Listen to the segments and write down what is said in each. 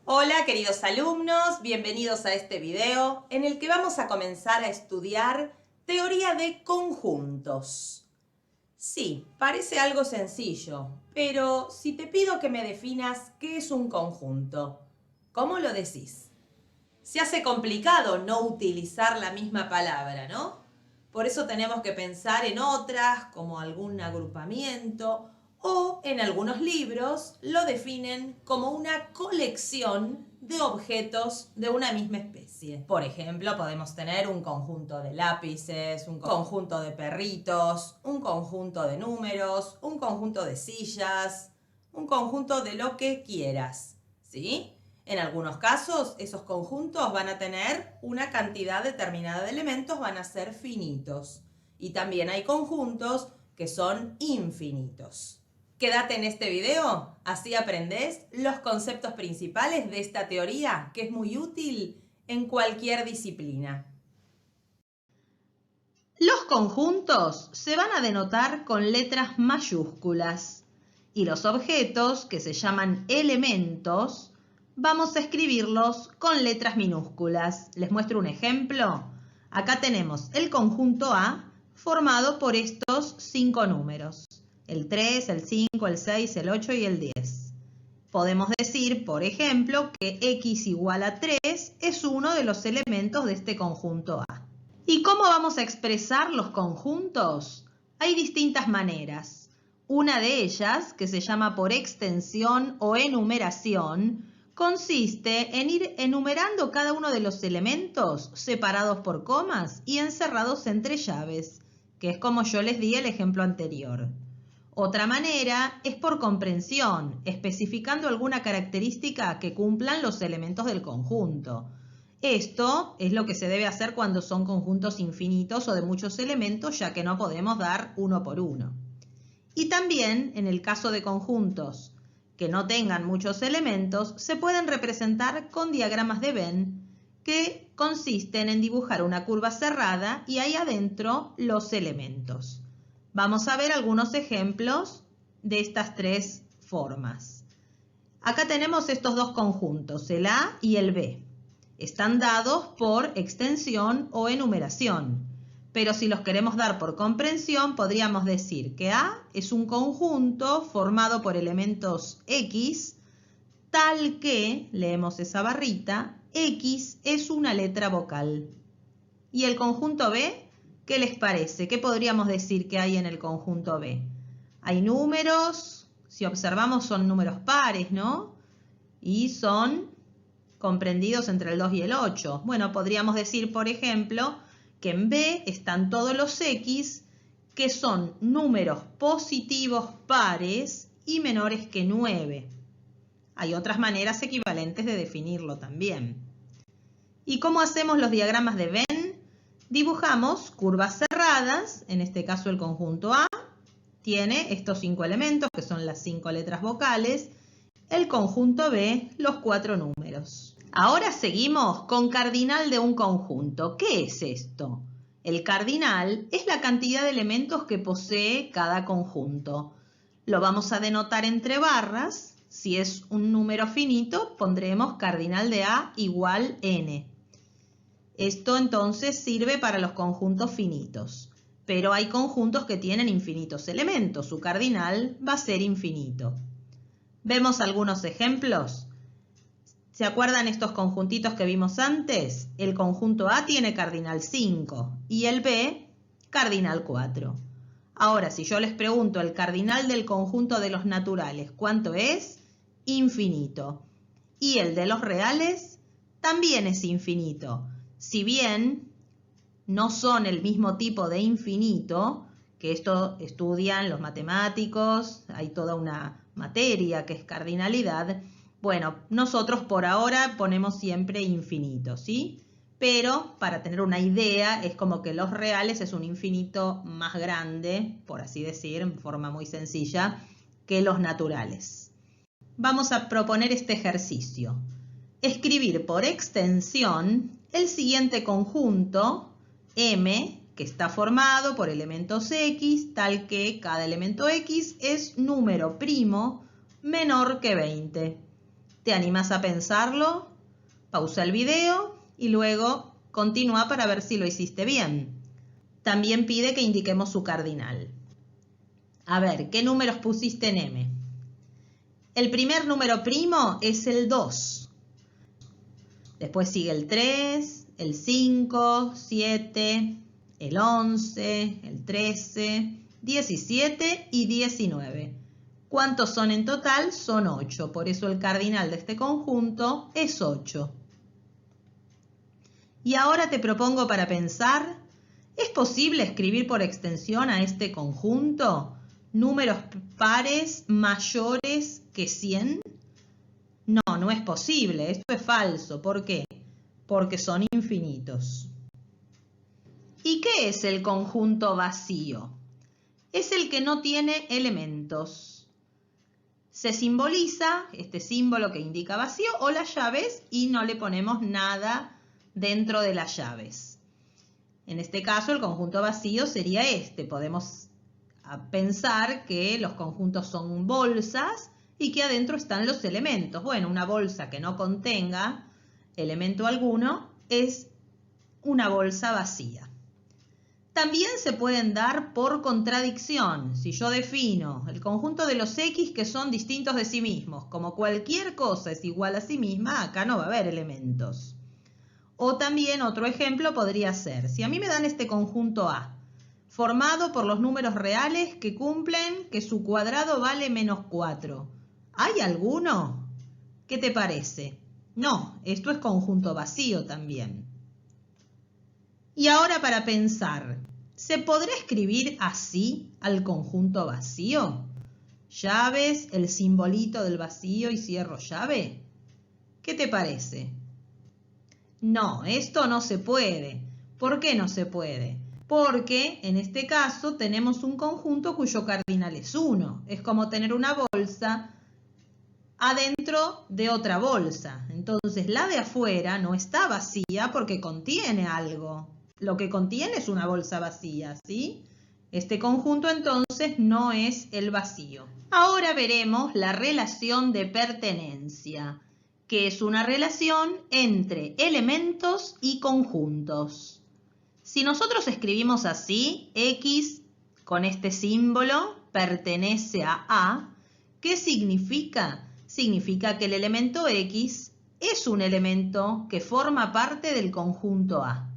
Hola queridos alumnos, bienvenidos a este video en el que vamos a comenzar a estudiar teoría de conjuntos. Sí, parece algo sencillo, pero si te pido que me definas qué es un conjunto, ¿cómo lo decís? Se hace complicado no utilizar la misma palabra, ¿no? Por eso tenemos que pensar en otras, como algún agrupamiento, o en algunos libros lo definen como una colección de objetos de una misma especie. Por ejemplo, podemos tener un conjunto de lápices, un conjunto de perritos, un conjunto de números, un conjunto de sillas, un conjunto de lo que quieras, ¿sí? En algunos casos, esos conjuntos van a tener una cantidad determinada de elementos, van a ser finitos. Y también hay conjuntos que son infinitos. Quédate en este video, así aprendes los conceptos principales de esta teoría, que es muy útil en cualquier disciplina. Los conjuntos se van a denotar con letras mayúsculas y los objetos, que se llaman elementos, vamos a escribirlos con letras minúsculas. Les muestro un ejemplo. Acá tenemos el conjunto A formado por estos 5 números. El 3, el 5, el 6, el 8 y el 10. Podemos decir, por ejemplo, que x igual a 3 es uno de los elementos de este conjunto A. ¿Y cómo vamos a expresar los conjuntos? Hay distintas maneras. Una de ellas, que se llama por extensión o enumeración, consiste en ir enumerando cada uno de los elementos separados por comas y encerrados entre llaves, que es como yo les di el ejemplo anterior. Otra manera es por comprensión, especificando alguna característica que cumplan los elementos del conjunto. Esto es lo que se debe hacer cuando son conjuntos infinitos o de muchos elementos, ya que no podemos dar uno por uno. Y también, en el caso de conjuntos que no tengan muchos elementos, se pueden representar con diagramas de Venn, que consisten en dibujar una curva cerrada y ahí adentro los elementos. Vamos a ver algunos ejemplos de estas tres formas. Acá tenemos estos dos conjuntos, el A y el B. Están dados por extensión o enumeración, pero si los queremos dar por comprensión, podríamos decir que A es un conjunto formado por elementos X, tal que, leemos esa barrita, X es una letra vocal. ¿Y el conjunto B? ¿Qué les parece? ¿Qué podríamos decir que hay en el conjunto B? Hay números, si observamos son números pares, ¿no? Y son comprendidos entre el 2 y el 8. Bueno, podríamos decir, por ejemplo, que en B están todos los X, que son números positivos pares y menores que 9. Hay otras maneras equivalentes de definirlo también. ¿Y cómo hacemos los diagramas de Venn? Dibujamos curvas cerradas, en este caso el conjunto A tiene estos 5 elementos, que son las 5 letras vocales, el conjunto B, los 4 números. Ahora seguimos con cardinal de un conjunto. ¿Qué es esto? El cardinal es la cantidad de elementos que posee cada conjunto. Lo vamos a denotar entre barras. Si es un número finito, pondremos cardinal de A igual n. Esto entonces sirve para los conjuntos finitos. Pero hay conjuntos que tienen infinitos elementos. Su cardinal va a ser infinito. ¿Vemos algunos ejemplos? ¿Se acuerdan estos conjuntitos que vimos antes? El conjunto A tiene cardinal 5 y el B cardinal 4. Ahora, si yo les pregunto el cardinal del conjunto de los naturales, ¿cuánto es? Infinito. Y el de los reales también es infinito. Si bien no son el mismo tipo de infinito, que esto estudian los matemáticos, hay toda una materia que es cardinalidad. Bueno, nosotros por ahora ponemos siempre infinito, ¿sí? Pero para tener una idea, es como que los reales es un infinito más grande, por así decir, en forma muy sencilla, que los naturales. Vamos a proponer este ejercicio. Escribir por extensión el siguiente conjunto, M, que está formado por elementos X, tal que cada elemento X es número primo menor que 20. ¿Te animás a pensarlo? Pausa el video y luego continúa para ver si lo hiciste bien. También pide que indiquemos su cardinal. A ver, ¿qué números pusiste en M? El primer número primo es el 2. Después sigue el 3, el 5, 7, el 11, el 13, 17 y 19. ¿Cuántos son en total? Son 8. Por eso el cardinal de este conjunto es 8. Y ahora te propongo para pensar, ¿es posible escribir por extensión a este conjunto números pares mayores que 100? No, no es posible. Esto es falso. ¿Por qué? Porque son infinitos. ¿Y qué es el conjunto vacío? Es el que no tiene elementos. Se simboliza este símbolo que indica vacío o las llaves y no le ponemos nada dentro de las llaves. En este caso el conjunto vacío sería este. Podemos pensar que los conjuntos son bolsas y que adentro están los elementos. Bueno, una bolsa que no contenga elemento alguno es una bolsa vacía. También se pueden dar por contradicción. Si yo defino el conjunto de los X que son distintos de sí mismos, como cualquier cosa es igual a sí misma, acá no va a haber elementos. O también otro ejemplo podría ser, si a mí me dan este conjunto A, formado por los números reales que cumplen que su cuadrado vale -4. ¿Hay alguno? ¿Qué te parece? No, esto es conjunto vacío también. Y ahora para pensar, ¿se podrá escribir así al conjunto vacío? Llaves, el simbolito del vacío y cierro llave. ¿Qué te parece? No, esto no se puede. ¿Por qué no se puede? Porque en este caso tenemos un conjunto cuyo cardinal es 1. Es como tener una bolsa adentro de otra bolsa. Entonces la de afuera no está vacía porque contiene algo. Lo que contiene es una bolsa vacía, ¿sí? Este conjunto entonces no es el vacío. Ahora veremos la relación de pertenencia, que es una relación entre elementos y conjuntos. Si nosotros escribimos así, X con este símbolo pertenece a A, ¿qué significa? Significa que el elemento X es un elemento que forma parte del conjunto A.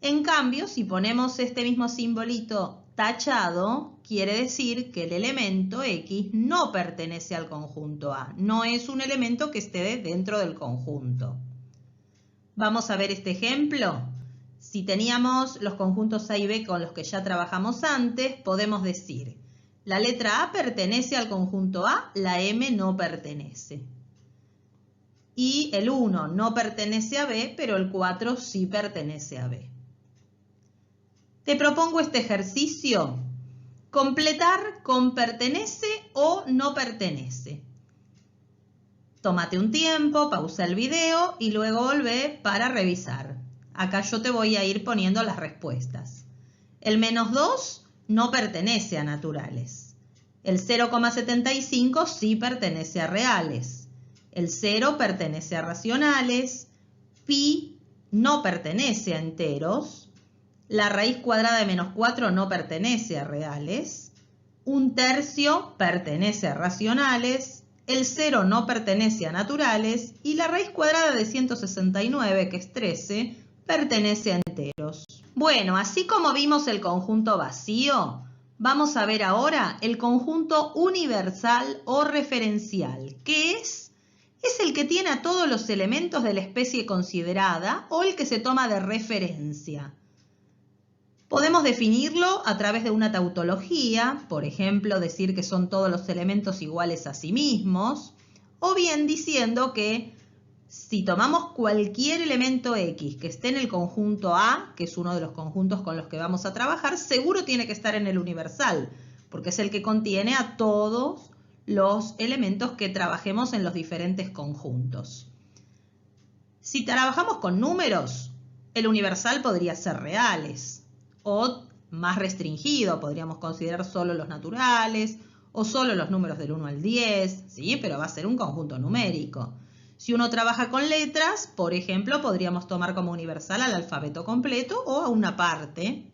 En cambio, si ponemos este mismo simbolito tachado, quiere decir que el elemento X no pertenece al conjunto A, no es un elemento que esté dentro del conjunto. Vamos a ver este ejemplo. Si teníamos los conjuntos A y B con los que ya trabajamos antes, podemos decir, la letra A pertenece al conjunto A, la M no pertenece. Y el 1 no pertenece a B, pero el 4 sí pertenece a B. Te propongo este ejercicio. Completar con pertenece o no pertenece. Tómate un tiempo, pausa el video y luego volvé para revisar. Acá yo te voy a ir poniendo las respuestas. El -2 no pertenece a naturales. El 0,75 sí pertenece a reales. El 0 pertenece a racionales. Pi no pertenece a enteros. La raíz cuadrada de -4 no pertenece a reales. 1/3 pertenece a racionales. El 0 no pertenece a naturales. Y la raíz cuadrada de 169, que es 13, pertenece a enteros. Bueno, así como vimos el conjunto vacío, vamos a ver ahora el conjunto universal o referencial, que es el que tiene a todos los elementos de la especie considerada o el que se toma de referencia. Podemos definirlo a través de una tautología, por ejemplo, decir que son todos los elementos iguales a sí mismos, o bien diciendo que si tomamos cualquier elemento X que esté en el conjunto A, que es uno de los conjuntos con los que vamos a trabajar, seguro tiene que estar en el universal, porque es el que contiene a todos los elementos que trabajemos en los diferentes conjuntos. Si trabajamos con números, el universal podría ser reales, o más restringido, podríamos considerar solo los naturales o solo los números del 1 al 10, ¿sí? Pero va a ser un conjunto numérico. Si uno trabaja con letras, por ejemplo, podríamos tomar como universal al alfabeto completo o a una parte.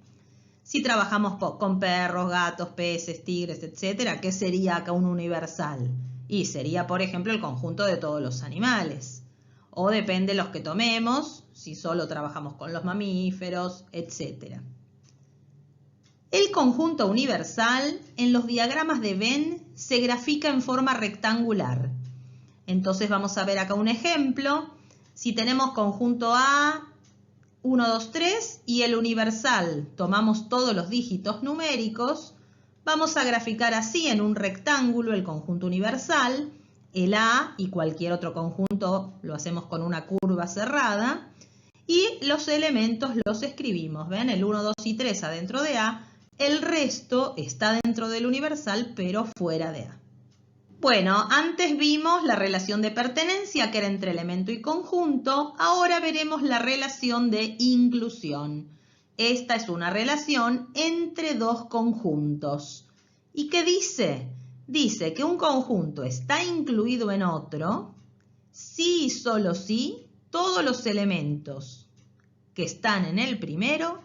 Si trabajamos con perros, gatos, peces, tigres, etc., ¿qué sería acá un universal? Y sería, por ejemplo, el conjunto de todos los animales. O depende de los que tomemos, si solo trabajamos con los mamíferos, etc. El conjunto universal en los diagramas de Venn se grafica en forma rectangular. Entonces vamos a ver acá un ejemplo. Si tenemos conjunto A, 1, 2, 3 y el universal, tomamos todos los dígitos numéricos, vamos a graficar así en un rectángulo el conjunto universal, el A y cualquier otro conjunto lo hacemos con una curva cerrada y los elementos los escribimos. ¿Ven? El 1, 2 y 3 adentro de A, el resto está dentro del universal pero fuera de A. Bueno, antes vimos la relación de pertenencia que era entre elemento y conjunto, ahora veremos la relación de inclusión. Esta es una relación entre dos conjuntos. ¿Y qué dice? Dice que un conjunto está incluido en otro si y solo si todos los elementos que están en el primero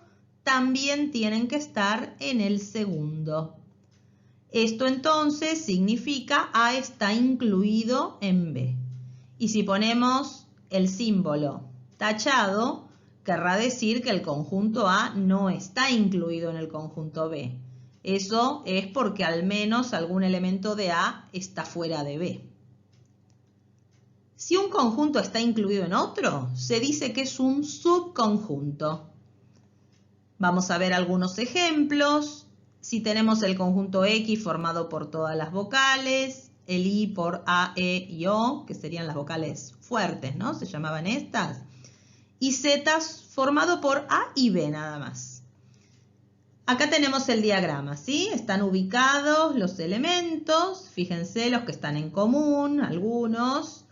también tienen que estar en el segundo. Esto entonces significa A está incluido en B. Y si ponemos el símbolo tachado, querrá decir que el conjunto A no está incluido en el conjunto B. Eso es porque al menos algún elemento de A está fuera de B. Si un conjunto está incluido en otro, se dice que es un subconjunto. Vamos a ver algunos ejemplos. Si tenemos el conjunto X formado por todas las vocales, el Y por A, E y O, que serían las vocales fuertes, ¿no? Se llamaban estas. Y Z formado por A y B nada más. Acá tenemos el diagrama, ¿sí? Están ubicados los elementos, fíjense los que están en común, algunos.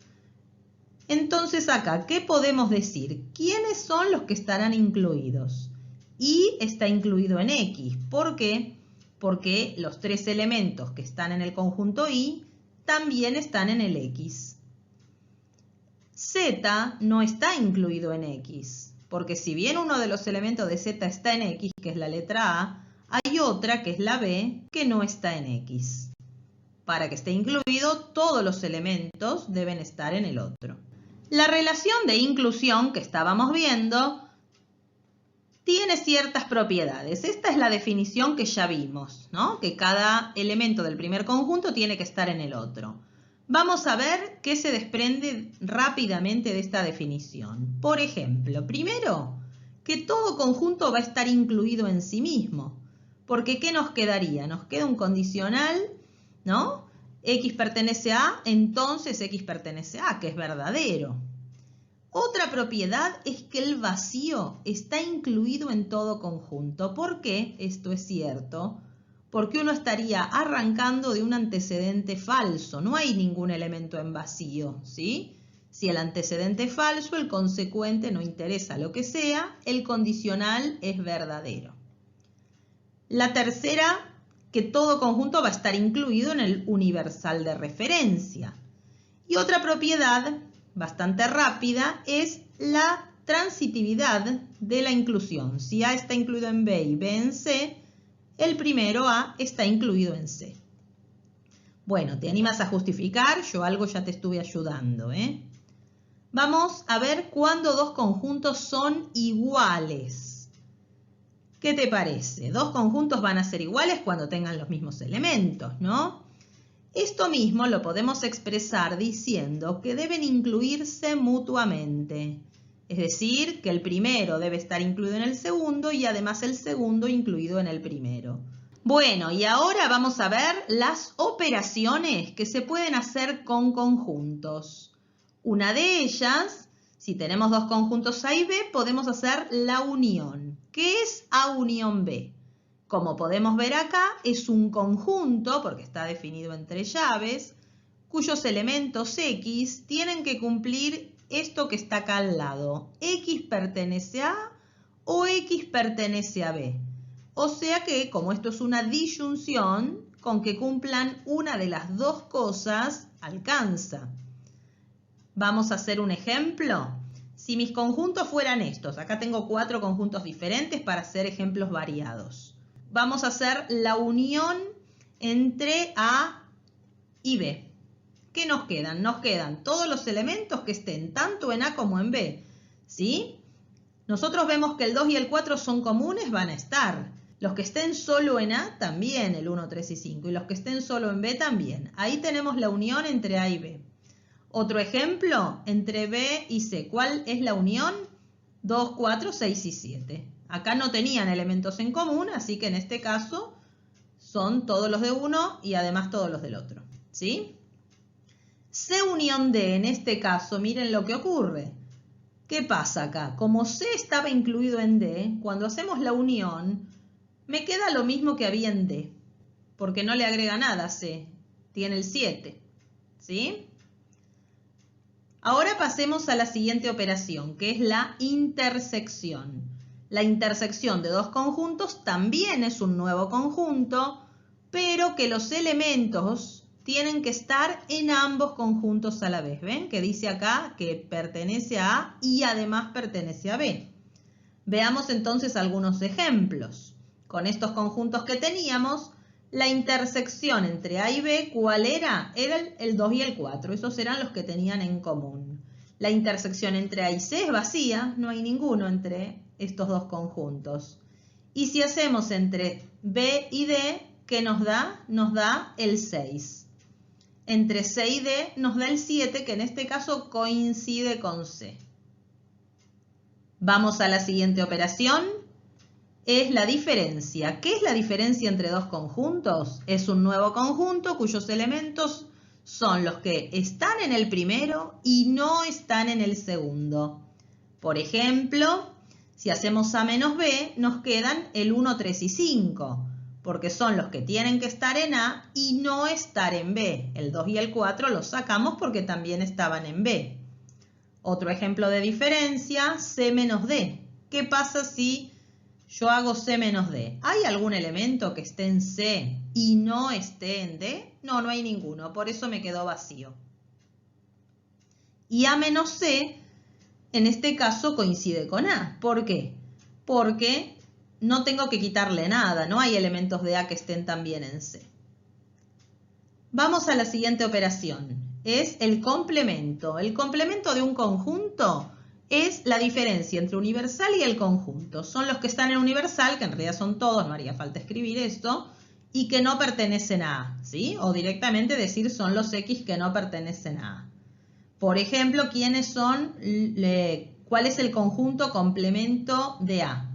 Entonces acá, ¿qué podemos decir? ¿Quiénes son los que estarán incluidos? Y está incluido en X. ¿Por qué? Porque los tres elementos que están en el conjunto Y también están en el X. Z no está incluido en X, porque si bien uno de los elementos de Z está en X, que es la letra A, hay otra, que es la B, que no está en X. Para que esté incluido, todos los elementos deben estar en el otro. La relación de inclusión que estábamos viendo tiene ciertas propiedades. Esta es la definición que ya vimos, ¿no? Que cada elemento del primer conjunto tiene que estar en el otro. Vamos a ver qué se desprende rápidamente de esta definición. Por ejemplo, primero, que todo conjunto va a estar incluido en sí mismo. Porque ¿qué nos quedaría? Nos queda un condicional, ¿no? X pertenece a, entonces X pertenece a, que es verdadero. Otra propiedad es que el vacío está incluido en todo conjunto. ¿Por qué esto es cierto? Porque uno estaría arrancando de un antecedente falso. No hay ningún elemento en vacío, ¿sí? Si el antecedente es falso, el consecuente no interesa lo que sea, el condicional es verdadero. La tercera, que todo conjunto va a estar incluido en el universal de referencia. Y otra propiedad bastante rápida es la transitividad de la inclusión. Si A está incluido en B y B en C, el primero A está incluido en C. Bueno, ¿te animas a justificar? Yo algo ya te estuve ayudando, ¿eh? Vamos a ver cuándo dos conjuntos son iguales. ¿Qué te parece? Dos conjuntos van a ser iguales cuando tengan los mismos elementos, ¿no? Esto mismo lo podemos expresar diciendo que deben incluirse mutuamente. Es decir, que el primero debe estar incluido en el segundo y además el segundo incluido en el primero. Bueno, y ahora vamos a ver las operaciones que se pueden hacer con conjuntos. Una de ellas, si tenemos dos conjuntos A y B, podemos hacer la unión. ¿Qué es A unión B? Como podemos ver acá, es un conjunto, porque está definido entre llaves, cuyos elementos X tienen que cumplir esto que está acá al lado. X pertenece a A o X pertenece a B. O sea que, como esto es una disyunción, con que cumplan una de las dos cosas alcanza. Vamos a hacer un ejemplo. Si mis conjuntos fueran estos, acá tengo 4 conjuntos diferentes para hacer ejemplos variados. Vamos a hacer la unión entre A y B. ¿Qué nos quedan? Nos quedan todos los elementos que estén tanto en A como en B, ¿sí? Nosotros vemos que el 2 y el 4 son comunes, van a estar. Los que estén solo en A también, el 1, 3 y 5. Y los que estén solo en B también. Ahí tenemos la unión entre A y B. Otro ejemplo, entre B y C. ¿Cuál es la unión? 2, 4, 6 y 7. Acá no tenían elementos en común, así que en este caso son todos los de uno y además todos los del otro, ¿sí? C unión D, en este caso, miren lo que ocurre. ¿Qué pasa acá? Como C estaba incluido en D, cuando hacemos la unión, me queda lo mismo que había en D, porque no le agrega nada a C, tiene el 7, ¿sí? Ahora pasemos a la siguiente operación, que es la intersección. La intersección de dos conjuntos también es un nuevo conjunto, pero que los elementos tienen que estar en ambos conjuntos a la vez. ¿Ven? Que dice acá que pertenece a A y además pertenece a B. Veamos entonces algunos ejemplos. Con estos conjuntos que teníamos, la intersección entre A y B, ¿cuál era? Era el 2 y el 4. Esos eran los que tenían en común. La intersección entre A y C es vacía, no hay ninguno entre estos dos conjuntos. Y si hacemos entre B y D, ¿qué nos da? Nos da el 6. Entre C y D nos da el 7, que en este caso coincide con C. Vamos a la siguiente operación. Es la diferencia. ¿Qué es la diferencia entre dos conjuntos? Es un nuevo conjunto cuyos elementos son los que están en el primero y no están en el segundo. Por ejemplo, si hacemos A menos B, nos quedan el 1, 3 y 5, porque son los que tienen que estar en A y no estar en B. El 2 y el 4 los sacamos porque también estaban en B. Otro ejemplo de diferencia, C menos D. ¿Qué pasa si yo hago C menos D? ¿Hay algún elemento que esté en C y no esté en D? No, no hay ninguno, por eso me quedó vacío. Y A menos C, en este caso, coincide con A. ¿Por qué? Porque no tengo que quitarle nada, no hay elementos de A que estén también en C. Vamos a la siguiente operación, es el complemento. El complemento de un conjunto es la diferencia entre universal y el conjunto. Son los que están en universal, que en realidad son todos, no haría falta escribir esto, y que no pertenecen a A, ¿sí? O directamente decir son los X que no pertenecen a A. Por ejemplo, ¿quiénes son? ¿Cuál es el conjunto complemento de A?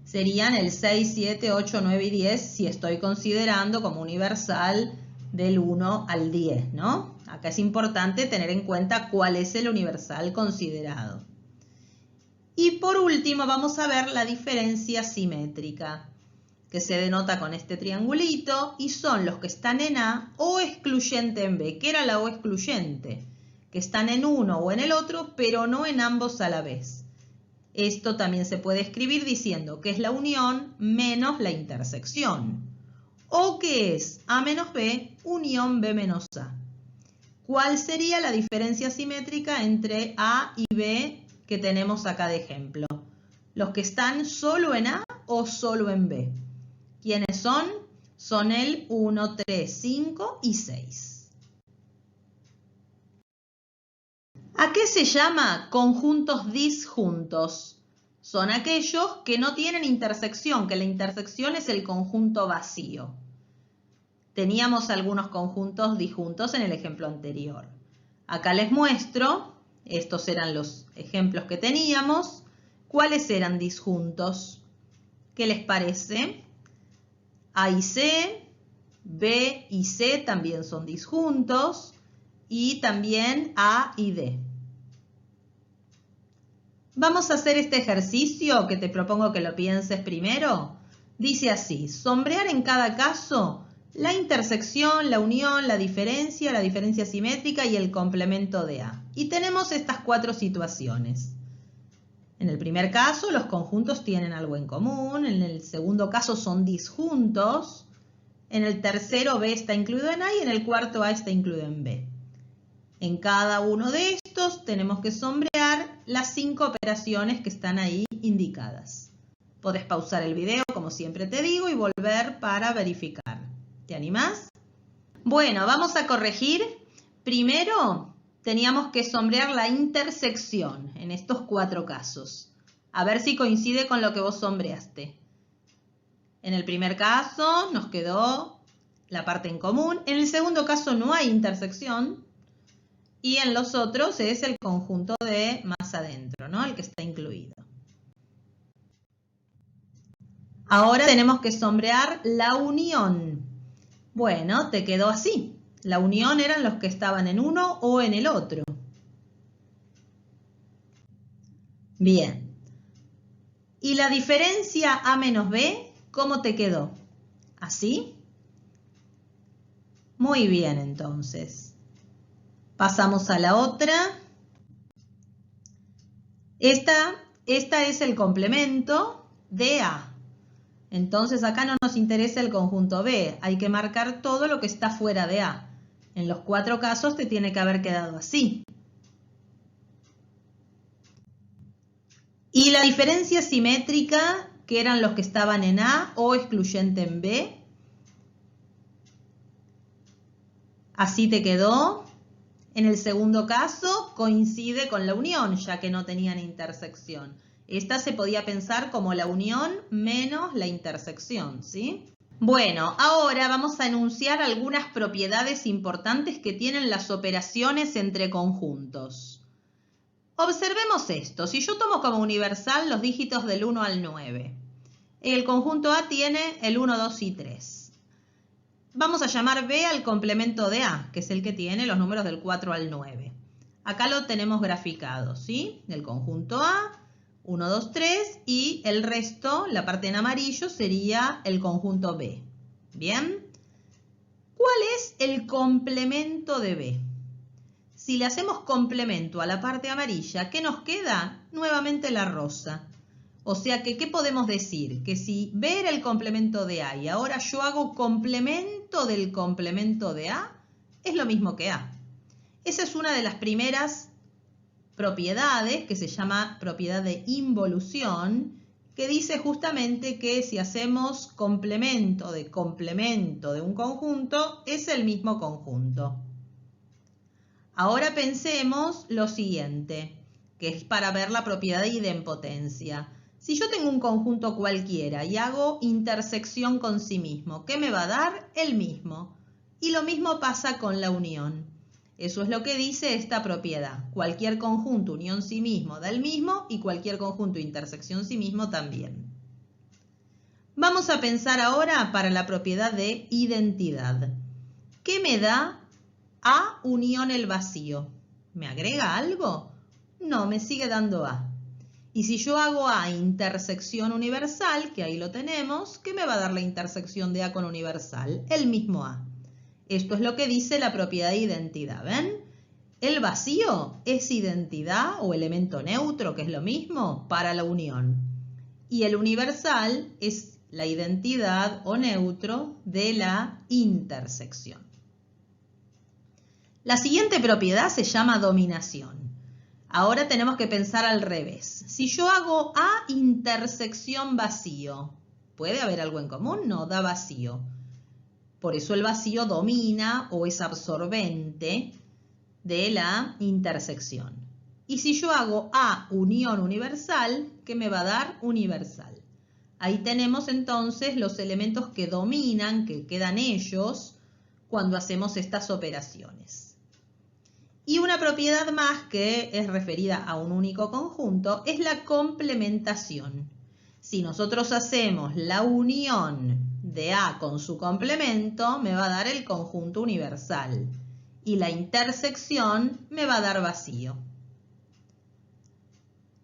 Serían el 6, 7, 8, 9 y 10 si estoy considerando como universal del 1 al 10, ¿no? Acá es importante tener en cuenta cuál es el universal considerado. Y por último vamos a ver la diferencia simétrica, que se denota con este triangulito y son los que están en A o excluyente en B. ¿Qué era la O excluyente? Que están en uno o en el otro, pero no en ambos a la vez. Esto también se puede escribir diciendo que es la unión menos la intersección. O que es A menos B unión B menos A. ¿Cuál sería la diferencia simétrica entre A y B que tenemos acá de ejemplo? ¿Los que están solo en A o solo en B? ¿Quiénes son? Son el 1, 3, 5 y 6. ¿A qué se llama conjuntos disjuntos? Son aquellos que no tienen intersección, que la intersección es el conjunto vacío. Teníamos algunos conjuntos disjuntos en el ejemplo anterior. Acá les muestro, estos eran los ejemplos que teníamos. ¿Cuáles eran disjuntos? ¿Qué les parece? A y C, B y C también son disjuntos y también A y D. Vamos a hacer este ejercicio que te propongo que lo pienses primero. Dice así, sombrear en cada caso la intersección, la unión, la diferencia simétrica y el complemento de A. Y tenemos estas 4 situaciones. En el primer caso, los conjuntos tienen algo en común. En el segundo caso, son disjuntos. En el tercero B está incluido en A y en el cuarto A está incluido en B. En cada uno de estos tenemos que sombrear las 5 operaciones que están ahí indicadas. Podés pausar el video, como siempre te digo, y volver para verificar. ¿Te animás? Bueno, vamos a corregir. Primero teníamos que sombrear la intersección en estos 4 casos. A ver si coincide con lo que vos sombreaste. En el primer caso nos quedó la parte en común. En el segundo caso no hay intersección. Y en los otros es el conjunto de más adentro, ¿no? El que está incluido. Ahora tenemos que sombrear la unión. Bueno, te quedó así. La unión eran los que estaban en uno o en el otro. Bien. ¿Y la diferencia A menos B, cómo te quedó? ¿Así? Muy bien, entonces. Pasamos a la otra. Esta es el complemento de A. Entonces acá no nos interesa el conjunto B. Hay que marcar todo lo que está fuera de A. En los 4 casos te tiene que haber quedado así. Y la diferencia simétrica, que eran los que estaban en A o excluyente en B. Así te quedó. En el segundo caso coincide con la unión, ya que no tenían intersección. Esta se podía pensar como la unión menos la intersección, ¿sí? Bueno, ahora vamos a enunciar algunas propiedades importantes que tienen las operaciones entre conjuntos. Observemos esto. Si yo tomo como universal los dígitos del 1 al 9, el conjunto A tiene el 1, 2 y 3. Vamos a llamar B al complemento de A, que es el que tiene los números del 4 al 9. Acá lo tenemos graficado, ¿sí? El conjunto A, 1, 2, 3 y el resto, la parte en amarillo, sería el conjunto B. ¿Bien? ¿Cuál es el complemento de B? Si le hacemos complemento a la parte amarilla, ¿qué nos queda? Nuevamente la rosa. O sea que, ¿qué podemos decir? Que si B era el complemento de A y ahora yo hago complemento del complemento de A, es lo mismo que A. Esa es una de las primeras propiedades que se llama propiedad de involución, que dice justamente que si hacemos complemento de un conjunto, es el mismo conjunto. Ahora pensemos lo siguiente, que es para ver la propiedad de idempotencia. Si yo tengo un conjunto cualquiera y hago intersección con sí mismo, ¿qué me va a dar? El mismo. Y lo mismo pasa con la unión. Eso es lo que dice esta propiedad. Cualquier conjunto unión sí mismo da el mismo y cualquier conjunto intersección sí mismo también. Vamos a pensar ahora para la propiedad de identidad. ¿Qué me da A unión el vacío? ¿Me agrega algo? No, me sigue dando A. Y si yo hago A intersección universal, que ahí lo tenemos, ¿qué me va a dar la intersección de A con universal? El mismo A. Esto es lo que dice la propiedad de identidad, ¿ven? El vacío es identidad o elemento neutro, que es lo mismo, para la unión. Y el universal es la identidad o neutro de la intersección. La siguiente propiedad se llama dominación. Ahora tenemos que pensar al revés. Si yo hago A intersección vacío, ¿puede haber algo en común? No, da vacío. Por eso el vacío domina o es absorbente de la intersección. Y si yo hago A unión universal, ¿qué me va a dar? Universal. Ahí tenemos entonces los elementos que dominan, que quedan ellos, cuando hacemos estas operaciones. Y una propiedad más que es referida a un único conjunto es la complementación. Si nosotros hacemos la unión de A con su complemento, me va a dar el conjunto universal. Y la intersección me va a dar vacío.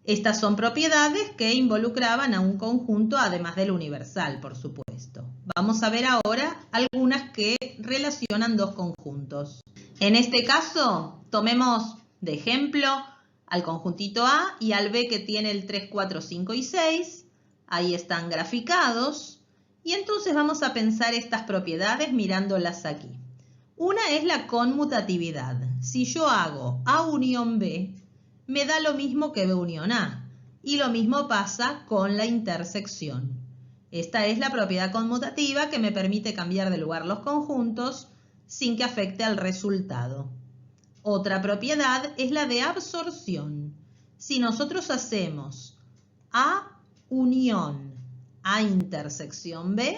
Estas son propiedades que involucraban a un conjunto además del universal, por supuesto. Vamos a ver ahora algunas que relacionan dos conjuntos. En este caso, tomemos de ejemplo al conjuntito A y al B que tiene el 3, 4, 5 y 6. Ahí están graficados. Y entonces vamos a pensar estas propiedades mirándolas aquí. Una es la conmutatividad. Si yo hago A unión B, me da lo mismo que B unión A. Y lo mismo pasa con la intersección. Esta es la propiedad conmutativa que me permite cambiar de lugar los conjuntos sin que afecte al resultado. Otra propiedad es la de absorción. Si nosotros hacemos A unión A intersección B,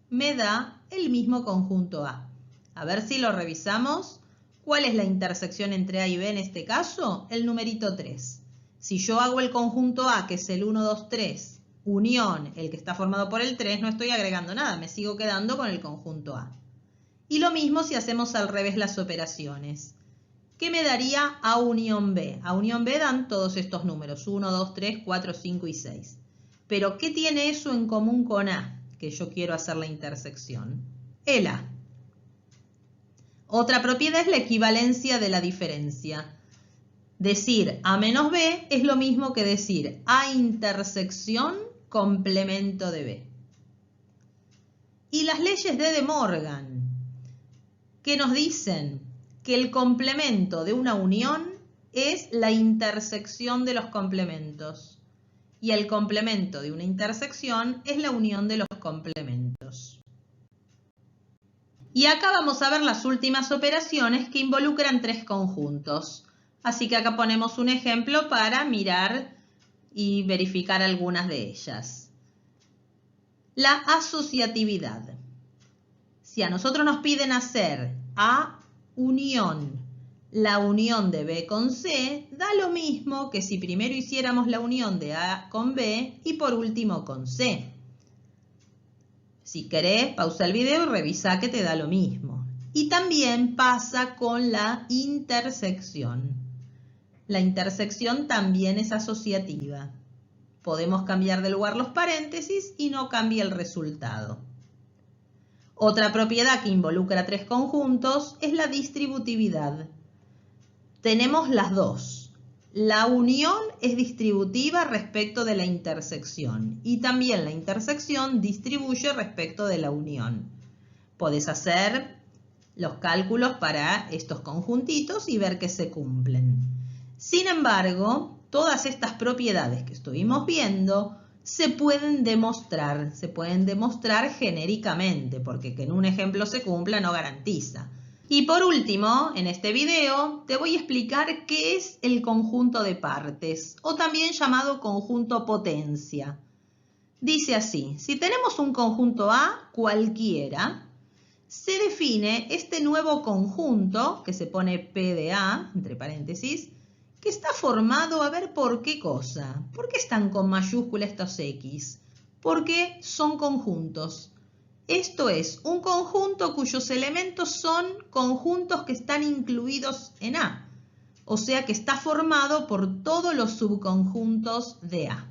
me da el mismo conjunto A. A ver si lo revisamos. ¿Cuál es la intersección entre A y B en este caso? El numerito 3. Si yo hago el conjunto A, que es el 1, 2, 3, unión, el que está formado por el 3, no estoy agregando nada, me sigo quedando con el conjunto A. Y lo mismo si hacemos al revés las operaciones. ¿Qué me daría A unión B? A unión B dan todos estos números, 1, 2, 3, 4, 5 y 6. Pero ¿qué tiene eso en común con A? Que yo quiero hacer la intersección. El A. Otra propiedad es la equivalencia de la diferencia. Decir A menos B es lo mismo que decir A intersección complemento de B. Y las leyes de Morgan, que nos dicen que el complemento de una unión es la intersección de los complementos. Y el complemento de una intersección es la unión de los complementos. Y acá vamos a ver las últimas operaciones que involucran tres conjuntos. Así que acá ponemos un ejemplo para mirar y verificar algunas de ellas. La asociatividad. Si a nosotros nos piden hacer A unión, la unión de B con C, da lo mismo que si primero hiciéramos la unión de A con B y por último con C. Si querés, pausa el video y revisa que te da lo mismo. Y también pasa con la intersección. La intersección también es asociativa. Podemos cambiar de lugar los paréntesis y no cambia el resultado. Otra propiedad que involucra tres conjuntos es la distributividad. Tenemos las dos. La unión es distributiva respecto de la intersección y también la intersección distribuye respecto de la unión. Podés hacer los cálculos para estos conjuntitos y ver que se cumplen. Sin embargo, todas estas propiedades que estuvimos viendo se pueden demostrar genéricamente, porque que en un ejemplo se cumpla no garantiza. Y por último, en este video te voy a explicar qué es el conjunto de partes, o también llamado conjunto potencia. Dice así, si tenemos un conjunto A cualquiera, se define este nuevo conjunto, que se pone P de A, entre paréntesis, que está formado, a ver por qué cosa. ¿Por qué están con mayúscula estos X? Porque son conjuntos. Esto es un conjunto cuyos elementos son conjuntos que están incluidos en A. O sea que está formado por todos los subconjuntos de A.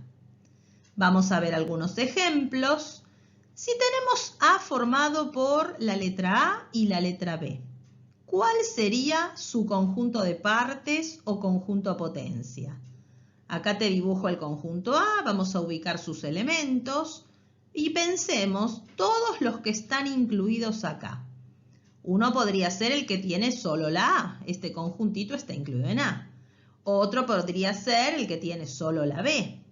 Vamos a ver algunos ejemplos. Si tenemos A formado por la letra A y la letra B, ¿cuál sería su conjunto de partes o conjunto potencia? Acá te dibujo el conjunto A, vamos a ubicar sus elementos y pensemos todos los que están incluidos acá. Uno podría ser el que tiene solo la A, este conjuntito está incluido en A. Otro podría ser el que tiene solo la B.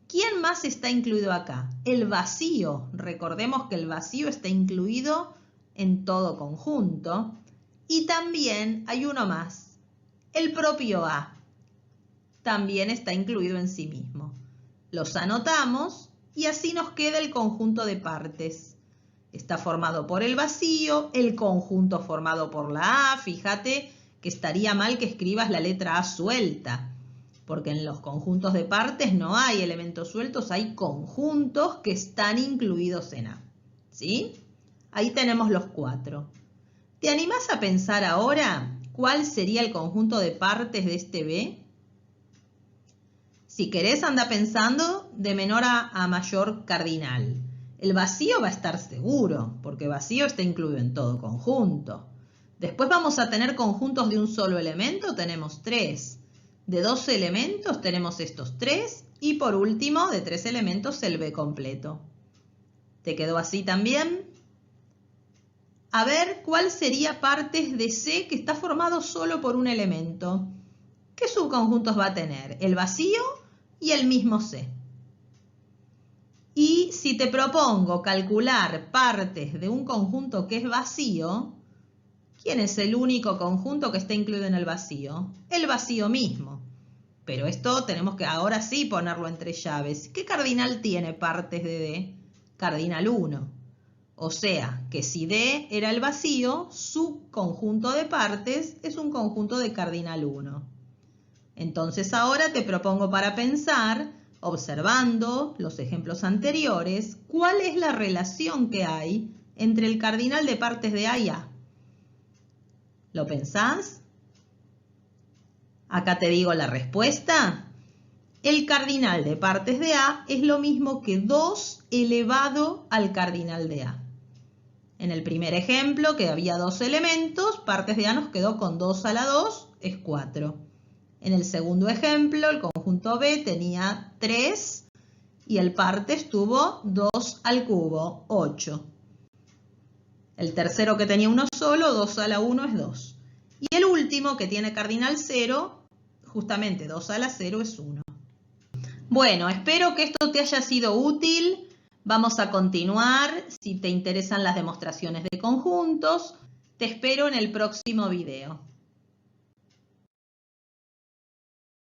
¿Quién más está incluido acá? El vacío. Recordemos que el vacío está incluido en todo conjunto. Y también hay uno más, el propio A. También está incluido en sí mismo. Los anotamos y así nos queda el conjunto de partes. Está formado por el vacío, el conjunto formado por la A. Fíjate que estaría mal que escribas la letra A suelta, porque en los conjuntos de partes no hay elementos sueltos, hay conjuntos que están incluidos en A. ¿Sí? Ahí tenemos los cuatro. ¿Te animás a pensar ahora cuál sería el conjunto de partes de este B? Si querés, anda pensando de menor a mayor cardinal. El vacío va a estar seguro, porque vacío está incluido en todo conjunto. Después vamos a tener conjuntos de un solo elemento, tenemos 3. De 2 elementos tenemos estos 3. Y por último, de 3 elementos, el B completo. ¿Te quedó así también? A ver, ¿cuál sería partes de C que está formado solo por un elemento? ¿Qué subconjuntos va a tener? El vacío y el mismo C. Y si te propongo calcular partes de un conjunto que es vacío, ¿quién es el único conjunto que está incluido en el vacío? El vacío mismo. Pero esto tenemos que ahora sí ponerlo entre llaves. ¿Qué cardinal tiene partes de D? Cardinal 1. O sea, que si D era el vacío, su conjunto de partes es un conjunto de cardinal 1. Entonces ahora te propongo para pensar, observando los ejemplos anteriores, ¿cuál es la relación que hay entre el cardinal de partes de A y A? ¿Lo pensás? Acá te digo la respuesta. El cardinal de partes de A es lo mismo que 2 elevado al cardinal de A. En el primer ejemplo, que había 2 elementos, partes de A nos quedó con 2 a la 2, es 4. En el segundo ejemplo, el conjunto B tenía 3 y el partes tuvo 2 al cubo, 8. El tercero que tenía uno solo, 2 a la 1 es 2. Y el último, que tiene cardinal 0, justamente 2 a la 0 es 1. Bueno, espero que esto te haya sido útil. Vamos a continuar. Si te interesan las demostraciones de conjuntos, te espero en el próximo video.